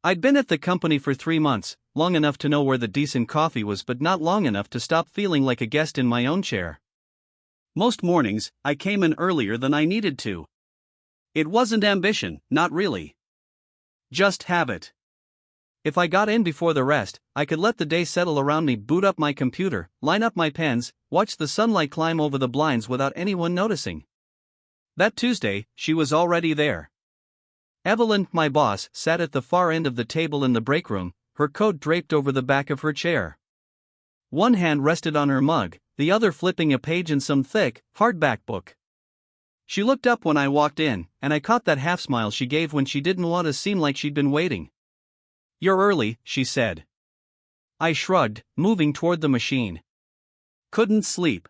I'd been at the company for 3 months, long enough to know where the decent coffee was but not long enough to stop feeling like a guest in my own chair. Most mornings, I came in earlier than I needed to. It wasn't ambition, not really. Just habit. If I got in before the rest, I could let the day settle around me, boot up my computer, line up my pens, watch the sunlight climb over the blinds without anyone noticing. That Tuesday, she was already there. Evelyn, my boss, sat at the far end of the table in the break room, her coat draped over the back of her chair. One hand rested on her mug, the other flipping a page in some thick, hardback book. She looked up when I walked in, and I caught that half smile she gave when she didn't want to seem like she'd been waiting. "You're early," she said. I shrugged, moving toward the machine. Couldn't sleep.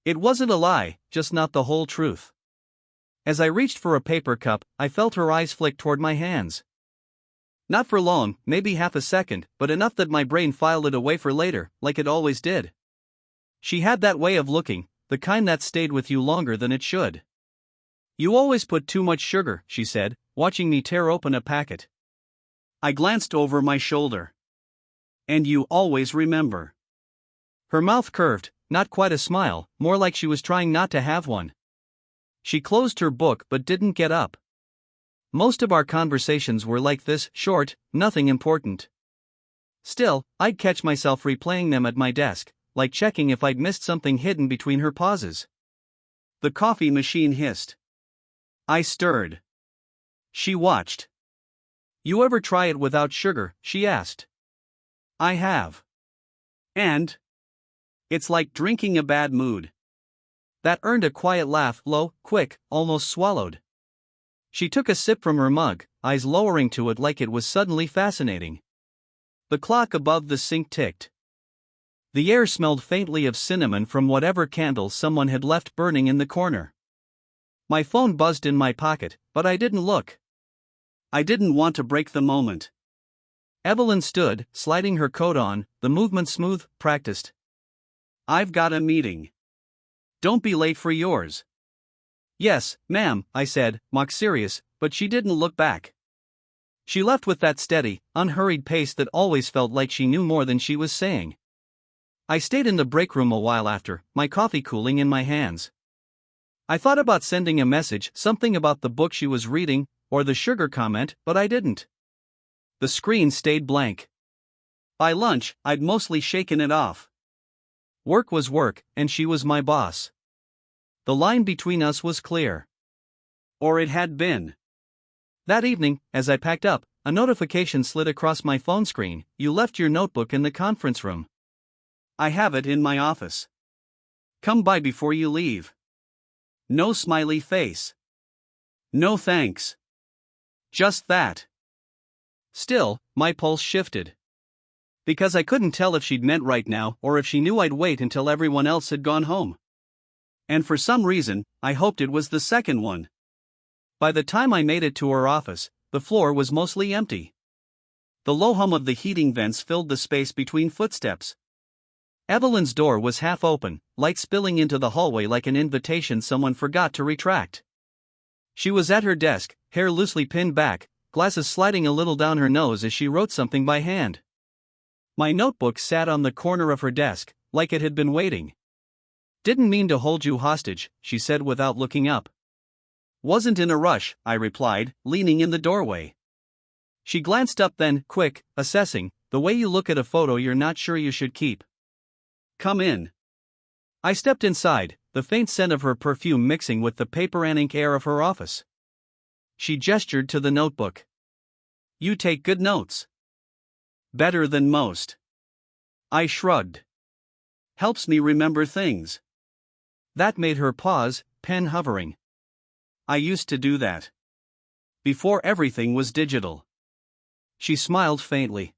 It wasn't a lie, just not the whole truth. As I reached for a paper cup, I felt her eyes flick toward my hands. Not for long, maybe half a second, but enough that my brain filed it away for later, like it always did. She had that way of looking, the kind that stayed with you longer than it should. "You always put too much sugar," she said, watching me tear open a packet. I glanced over my shoulder. "And you always remember." Her mouth curved, not quite a smile, more like she was trying not to have one. She closed her book but didn't get up. Most of our conversations were like this, short, nothing important. Still, I'd catch myself replaying them at my desk, like checking if I'd missed something hidden between her pauses. The coffee machine hissed. I stirred. She watched. "You ever try it without sugar?" she asked. "I have. And? It's like drinking a bad mood." That earned a quiet laugh, low, quick, almost swallowed. She took a sip from her mug, eyes lowering to it like it was suddenly fascinating. The clock above the sink ticked. The air smelled faintly of cinnamon from whatever candle someone had left burning in the corner. My phone buzzed in my pocket, but I didn't look. I didn't want to break the moment. Evelyn stood, sliding her coat on, the movement smooth, practiced. "I've got a meeting. Don't be late for yours." "Yes, ma'am," I said, mock serious, but she didn't look back. She left with that steady, unhurried pace that always felt like she knew more than she was saying. I stayed in the break room a while after, my coffee cooling in my hands. I thought about sending a message, something about the book she was reading, or the sugar comment, but I didn't. The screen stayed blank. By lunch, I'd mostly shaken it off. Work was work, and she was my boss. The line between us was clear. Or it had been. That evening, as I packed up, a notification slid across my phone screen. "You left your notebook in the conference room." "I have it in my office. Come by before you leave." No smiley face. No thanks. Just that. Still, my pulse shifted. Because I couldn't tell if she'd meant right now or if she knew I'd wait until everyone else had gone home. And for some reason, I hoped it was the second one. By the time I made it to her office, the floor was mostly empty. The low hum of the heating vents filled the space between footsteps. Evelyn's door was half open, light spilling into the hallway like an invitation someone forgot to retract. She was at her desk, hair loosely pinned back, glasses sliding a little down her nose as she wrote something by hand. My notebook sat on the corner of her desk, like it had been waiting. "Didn't mean to hold you hostage," she said without looking up. "Wasn't in a rush," I replied, leaning in the doorway. She glanced up then, quick, assessing, the way you look at a photo you're not sure you should keep. "Come in." I stepped inside, the faint scent of her perfume mixing with the paper and ink air of her office. She gestured to the notebook. "You take good notes." "Better than most." I shrugged. "Helps me remember things." That made her pause, pen hovering. "I used to do that. Before everything was digital." She smiled faintly.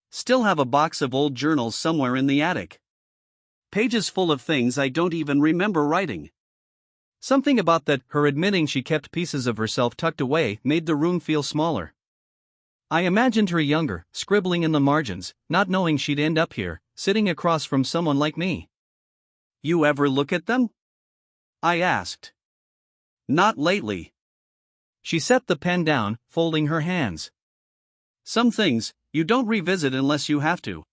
"Still have a box of old journals somewhere in the attic. Pages full of things I don't even remember writing." Something about that, her admitting she kept pieces of herself tucked away, made the room feel smaller. I imagined her younger, scribbling in the margins, not knowing she'd end up here, sitting across from someone like me. "You ever look at them?" I asked. "Not lately." She set the pen down, folding her hands. Some things, you don't revisit unless you have to.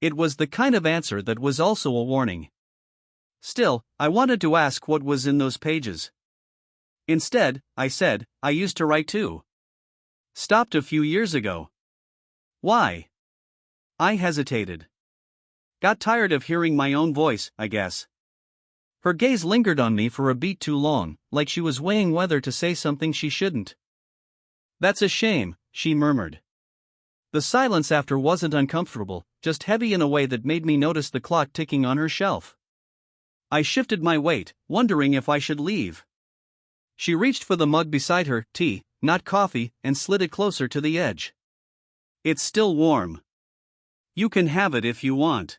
It was the kind of answer that was also a warning. Still, I wanted to ask what was in those pages. Instead, I said, I used to write too. Stopped a few years ago. Why? I hesitated. Got tired of hearing my own voice, I guess. Her gaze lingered on me for a beat too long, like she was weighing whether to say something she shouldn't. That's a shame, she murmured. The silence after wasn't uncomfortable, just heavy in a way that made me notice the clock ticking on her shelf. I shifted my weight, wondering if I should leave. She reached for the mug beside her, tea, not coffee, and slid it closer to the edge. It's still warm. You can have it if you want.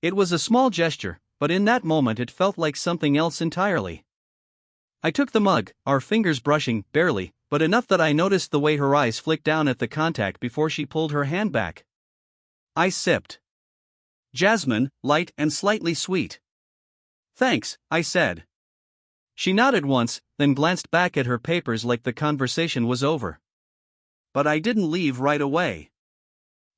It was a small gesture, but in that moment it felt like something else entirely. I took the mug, our fingers brushing, barely, but enough that I noticed the way her eyes flicked down at the contact before she pulled her hand back. I sipped. Jasmine, light and slightly sweet. Thanks, I said. She nodded once, then glanced back at her papers like the conversation was over. But I didn't leave right away.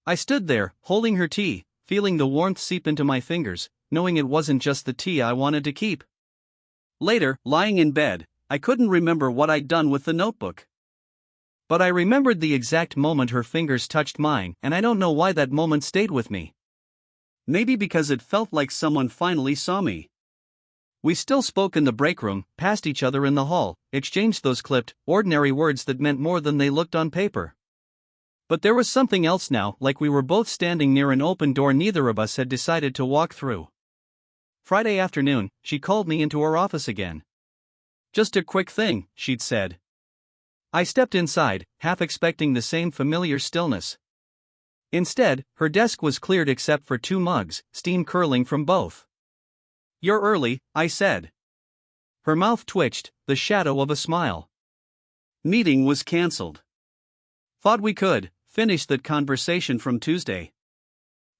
I stood there, holding her tea, feeling the warmth seep into my fingers, knowing it wasn't just the tea I wanted to keep. Later, lying in bed, I couldn't remember what I'd done with the notebook. But I remembered the exact moment her fingers touched mine, and I don't know why that moment stayed with me. Maybe because it felt like someone finally saw me. We still spoke in the break room, passed each other in the hall, exchanged those clipped, ordinary words that meant more than they looked on paper. But there was something else now, like we were both standing near an open door neither of us had decided to walk through. Friday afternoon, she called me into her office again. Just a quick thing, she'd said. I stepped inside, half expecting the same familiar stillness. Instead, her desk was cleared except for 2 mugs, steam curling from both. You're early, I said. Her mouth twitched, the shadow of a smile. Meeting was cancelled. Thought we could finish that conversation from Tuesday.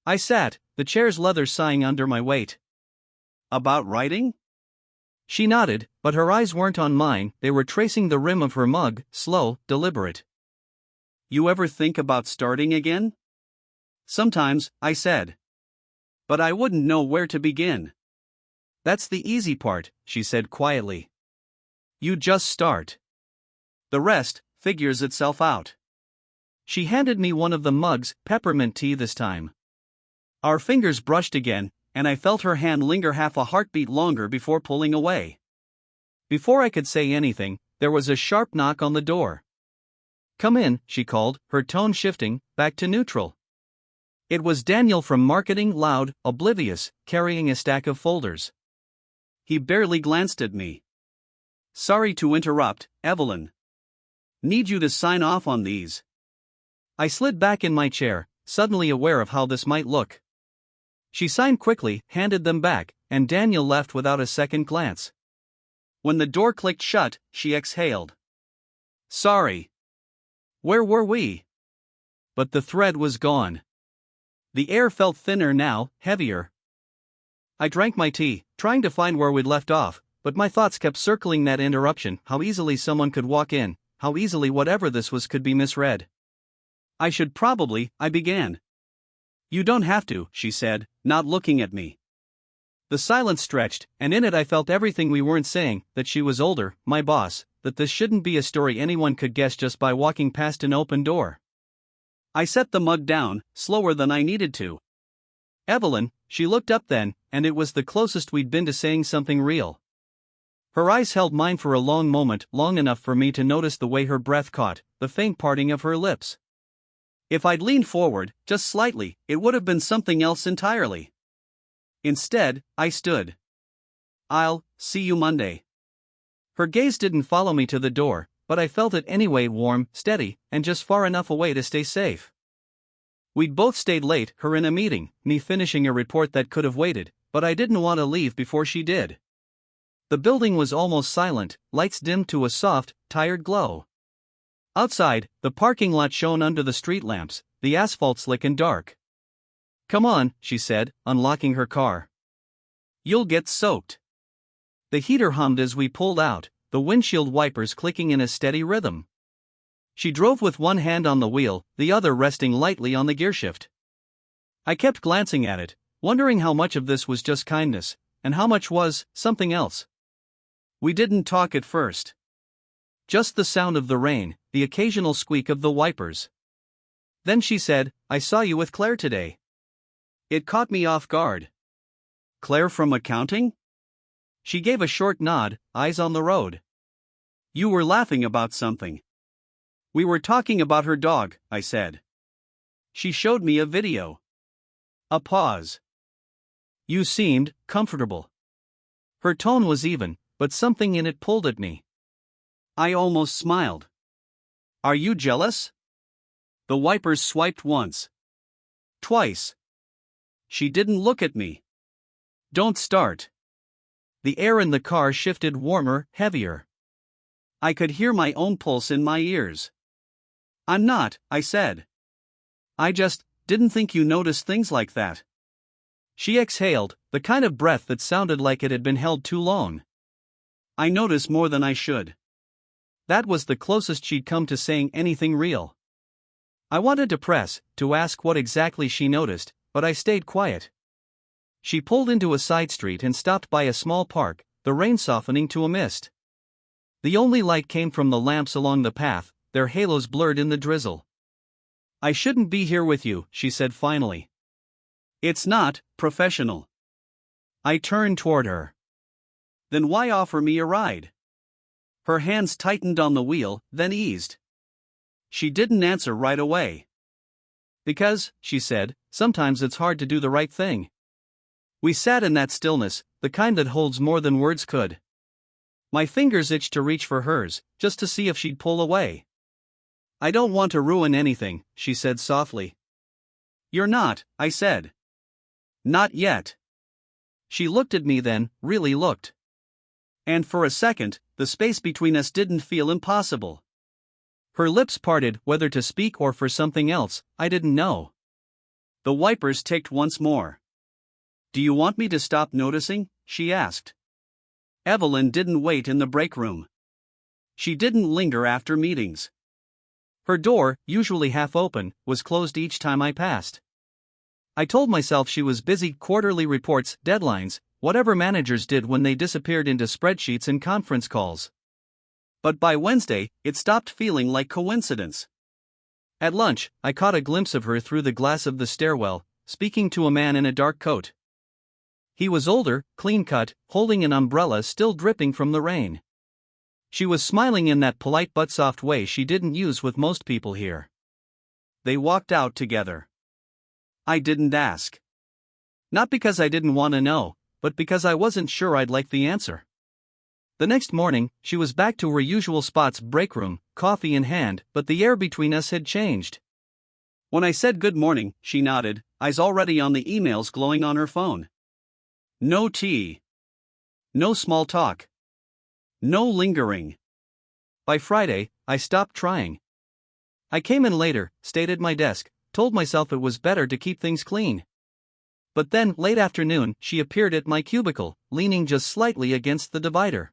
I sat, the chair's leather sighing under my weight. About writing? She nodded, but her eyes weren't on mine, they were tracing the rim of her mug, slow, deliberate. You ever think about starting again? Sometimes, I said. But I wouldn't know where to begin. That's the easy part, she said quietly. You just start. The rest figures itself out. She handed me one of the mugs, peppermint tea this time. Our fingers brushed again, and I felt her hand linger half a heartbeat longer before pulling away. Before I could say anything, there was a sharp knock on the door. Come in, she called, her tone shifting, back to neutral. It was Daniel from marketing, loud, oblivious, carrying a stack of folders. He barely glanced at me. Sorry to interrupt, Evelyn. Need you to sign off on these. I slid back in my chair, suddenly aware of how this might look. She signed quickly, handed them back, and Daniel left without a second glance. When the door clicked shut, she exhaled. Sorry. Where were we? But the thread was gone. The air felt thinner now, heavier. I drank my tea, trying to find where we'd left off, but my thoughts kept circling that interruption, how easily someone could walk in, how easily whatever this was could be misread. I began. You don't have to, she said, not looking at me. The silence stretched, and in it I felt everything we weren't saying, that she was older, my boss, that this shouldn't be a story anyone could guess just by walking past an open door. I set the mug down, slower than I needed to. Evelyn, she looked up then, and it was the closest we'd been to saying something real. Her eyes held mine for a long moment, long enough for me to notice the way her breath caught, the faint parting of her lips. If I'd leaned forward, just slightly, it would have been something else entirely. Instead, I stood. I'll see you Monday. Her gaze didn't follow me to the door, but I felt it anyway, warm, steady, and just far enough away to stay safe. We'd both stayed late, her in a meeting, me finishing a report that could have waited, but I didn't want to leave before she did. The building was almost silent, lights dimmed to a soft, tired glow. Outside, the parking lot shone under the street lamps, the asphalt slick and dark. Come on, she said, unlocking her car. You'll get soaked. The heater hummed as we pulled out, the windshield wipers clicking in a steady rhythm. She drove with one hand on the wheel, the other resting lightly on the gearshift. I kept glancing at it, wondering how much of this was just kindness, and how much was something else. We didn't talk at first. Just the sound of the rain, the occasional squeak of the wipers. Then she said, "I saw you with Claire today." It caught me off guard. "Claire from accounting?" She gave a short nod, eyes on the road. "You were laughing about something." "We were talking about her dog," I said. She showed me a video. A pause. "You seemed comfortable." Her tone was even, but something in it pulled at me. I almost smiled. "Are you jealous?" The wipers swiped once. Twice. She didn't look at me. "Don't start." The air in the car shifted warmer, heavier. I could hear my own pulse in my ears. "I'm not," I said. "I just didn't think you noticed things like that." She exhaled, the kind of breath that sounded like it had been held too long. "I notice more than I should." That was the closest she'd come to saying anything real. I wanted to press, to ask what exactly she noticed, but I stayed quiet. She pulled into a side street and stopped by a small park, the rain softening to a mist. The only light came from the lamps along the path, their halos blurred in the drizzle. "I shouldn't be here with you," she said finally. "It's not professional." I turned toward her. "Then why offer me a ride?" Her hands tightened on the wheel, then eased. She didn't answer right away. "Because," she said, "sometimes it's hard to do the right thing." We sat in that stillness, the kind that holds more than words could. My fingers itched to reach for hers, just to see if she'd pull away. "I don't want to ruin anything," she said softly. "You're not," I said. "Not yet." She looked at me then, really looked. And for a second, the space between us didn't feel impossible. Her lips parted, whether to speak or for something else, I didn't know. The wipers ticked once more. "Do you want me to stop noticing?" she asked. Evelyn didn't wait in the break room. She didn't linger after meetings. Her door, usually half open, was closed each time I passed. I told myself she was busy, quarterly reports, deadlines, whatever managers did when they disappeared into spreadsheets and conference calls. But by Wednesday, it stopped feeling like coincidence. At lunch, I caught a glimpse of her through the glass of the stairwell, speaking to a man in a dark coat. He was older, clean-cut, holding an umbrella still dripping from the rain. She was smiling in that polite but soft way she didn't use with most people here. They walked out together. I didn't ask. Not because I didn't want to know, but because I wasn't sure I'd like the answer. The next morning, she was back to her usual spots, break room, coffee in hand, but the air between us had changed. When I said good morning, she nodded, eyes already on the emails glowing on her phone. No tea. No small talk. No lingering. By Friday, I stopped trying. I came in later, stayed at my desk, told myself it was better to keep things clean. But then, late afternoon, she appeared at my cubicle, leaning just slightly against the divider.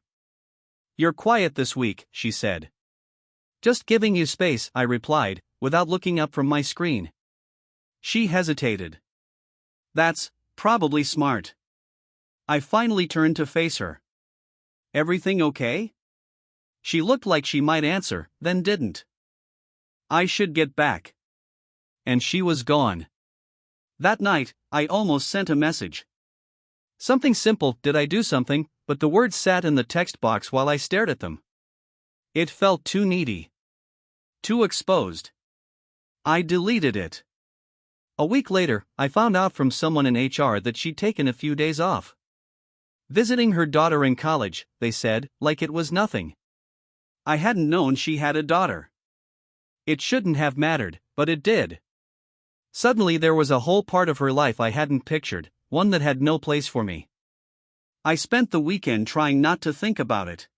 "You're quiet this week," she said. "Just giving you space," I replied, without looking up from my screen. She hesitated. "That's probably smart." I finally turned to face her. "Everything okay?" She looked like she might answer, then didn't. "I should get back." And she was gone. That night, I almost sent a message. Something simple, did I do something, but the words sat in the text box while I stared at them. It felt too needy. Too exposed. I deleted it. A week later, I found out from someone in HR that she'd taken a few days off. Visiting her daughter in college, they said, like it was nothing. I hadn't known she had a daughter. It shouldn't have mattered, but it did. Suddenly there was a whole part of her life I hadn't pictured, one that had no place for me. I spent the weekend trying not to think about it.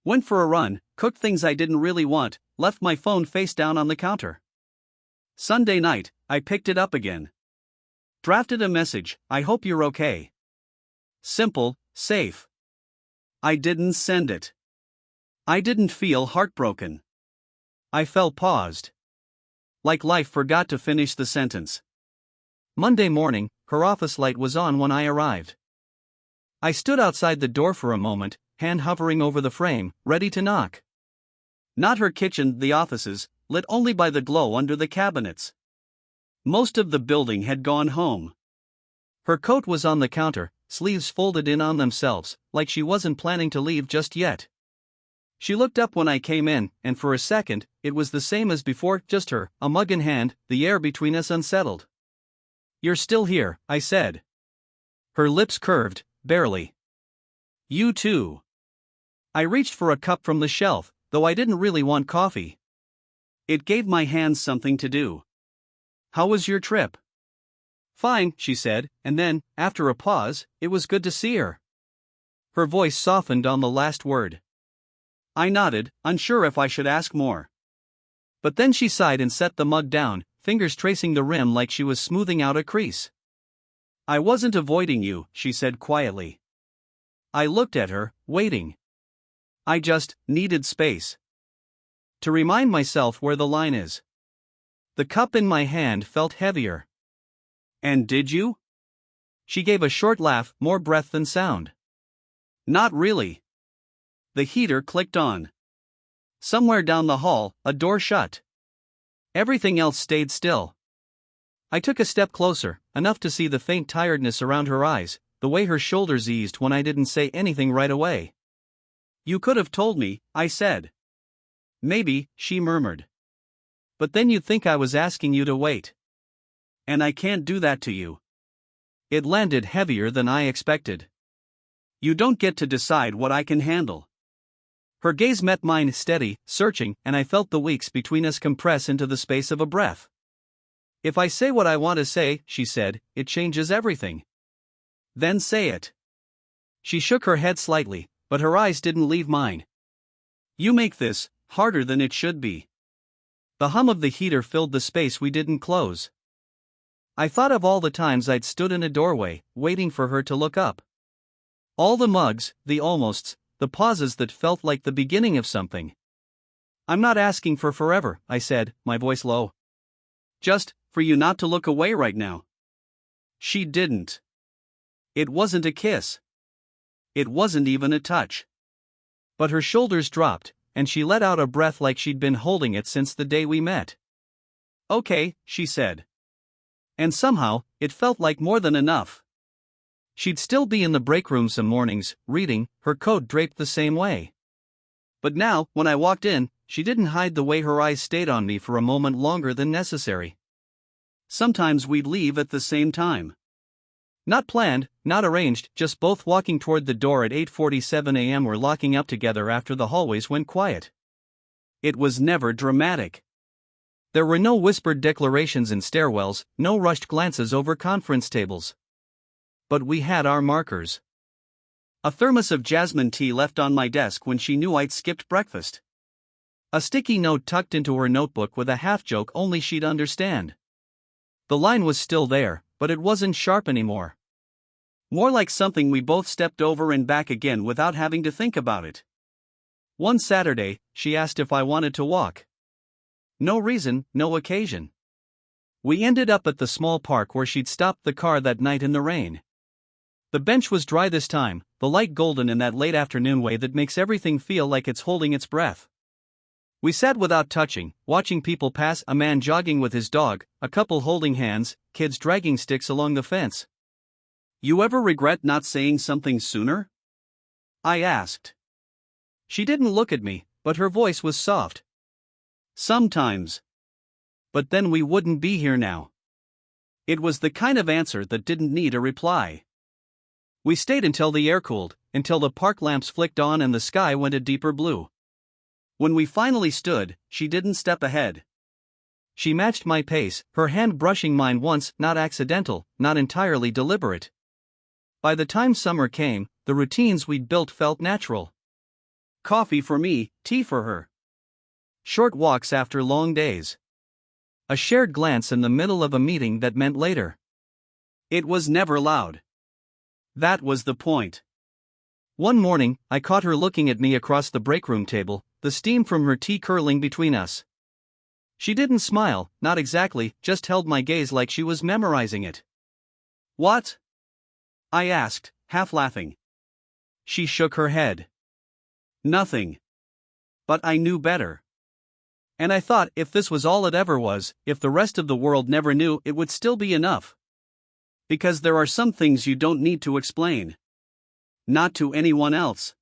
Went for a run, cooked things I didn't really want, left my phone face down on the counter. Sunday night, I picked it up again. Drafted a message, "I hope you're okay." Simple, safe. I didn't send it. I didn't feel heartbroken. I fell paused. Like life forgot to finish the sentence. Monday morning, her office light was on when I arrived. I stood outside the door for a moment, hand hovering over the frame, ready to knock. Not her kitchen, the offices, lit only by the glow under the cabinets. Most of the building had gone home. Her coat was on the counter, sleeves folded in on themselves, like she wasn't planning to leave just yet. She looked up when I came in, and for a second, it was the same as before, just her, a mug in hand, the air between us unsettled. "You're still here," I said. Her lips curved, barely. "You too." I reached for a cup from the shelf, though I didn't really want coffee. It gave my hands something to do. "How was your trip?" "Fine," she said, and then, after a pause, "It was good to see her." Her voice softened on the last word. I nodded, unsure if I should ask more. But then she sighed and set the mug down, fingers tracing the rim like she was smoothing out a crease. "I wasn't avoiding you," she said quietly. I looked at her, waiting. I just needed space. To remind myself where the line is. The cup in my hand felt heavier. "And did you?" She gave a short laugh, more breath than sound. "Not really." The heater clicked on. Somewhere down the hall, a door shut. Everything else stayed still. I took a step closer, enough to see the faint tiredness around her eyes, the way her shoulders eased when I didn't say anything right away. "You could have told me," I said. "Maybe," she murmured. "But then you'd think I was asking you to wait. And I can't do that to you." It landed heavier than I expected. "You don't get to decide what I can handle." Her gaze met mine, steady, searching, and I felt the weeks between us compress into the space of a breath. "If I say what I want to say," she said, "it changes everything." "Then say it." She shook her head slightly, but her eyes didn't leave mine. "You make this harder than it should be." The hum of the heater filled the space we didn't close. I thought of all the times I'd stood in a doorway, waiting for her to look up. All the mugs, the almosts, the pauses that felt like the beginning of something. "I'm not asking for forever," I said, my voice low. "Just for you not to look away right now." She didn't. It wasn't a kiss. It wasn't even a touch. But her shoulders dropped, and she let out a breath like she'd been holding it since the day we met. "Okay," she said. And somehow, it felt like more than enough. She'd still be in the break room some mornings, reading, her coat draped the same way. But now, when I walked in, she didn't hide the way her eyes stayed on me for a moment longer than necessary. Sometimes we'd leave at the same time. Not planned, not arranged, just both walking toward the door at 8:47 a.m. or locking up together after the hallways went quiet. It was never dramatic. There were no whispered declarations in stairwells, no rushed glances over conference tables. But we had our markers. A thermos of jasmine tea left on my desk when she knew I'd skipped breakfast. A sticky note tucked into her notebook with a half-joke only she'd understand. The line was still there, but it wasn't sharp anymore. More like something we both stepped over and back again without having to think about it. One Saturday, she asked if I wanted to walk. No reason, no occasion. We ended up at the small park where she'd stopped the car that night in the rain. The bench was dry this time, the light golden in that late afternoon way that makes everything feel like it's holding its breath. We sat without touching, watching people pass, a man jogging with his dog, a couple holding hands, kids dragging sticks along the fence. "You ever regret not saying something sooner?" I asked. She didn't look at me, but her voice was soft. "Sometimes. But then we wouldn't be here now." It was the kind of answer that didn't need a reply. We stayed until the air cooled, until the park lamps flicked on and the sky went a deeper blue. When we finally stood, she didn't step ahead. She matched my pace, her hand brushing mine once, not accidental, not entirely deliberate. By the time summer came, the routines we'd built felt natural. Coffee for me, tea for her. Short walks after long days. A shared glance in the middle of a meeting that meant later. It was never loud. That was the point. One morning, I caught her looking at me across the break room table, the steam from her tea curling between us. She didn't smile, not exactly, just held my gaze like she was memorizing it. What? I asked, half laughing. She shook her head. Nothing. But I knew better. And I thought if this was all it ever was, if the rest of the world never knew, it would still be enough. Because there are some things you don't need to explain. Not to anyone else.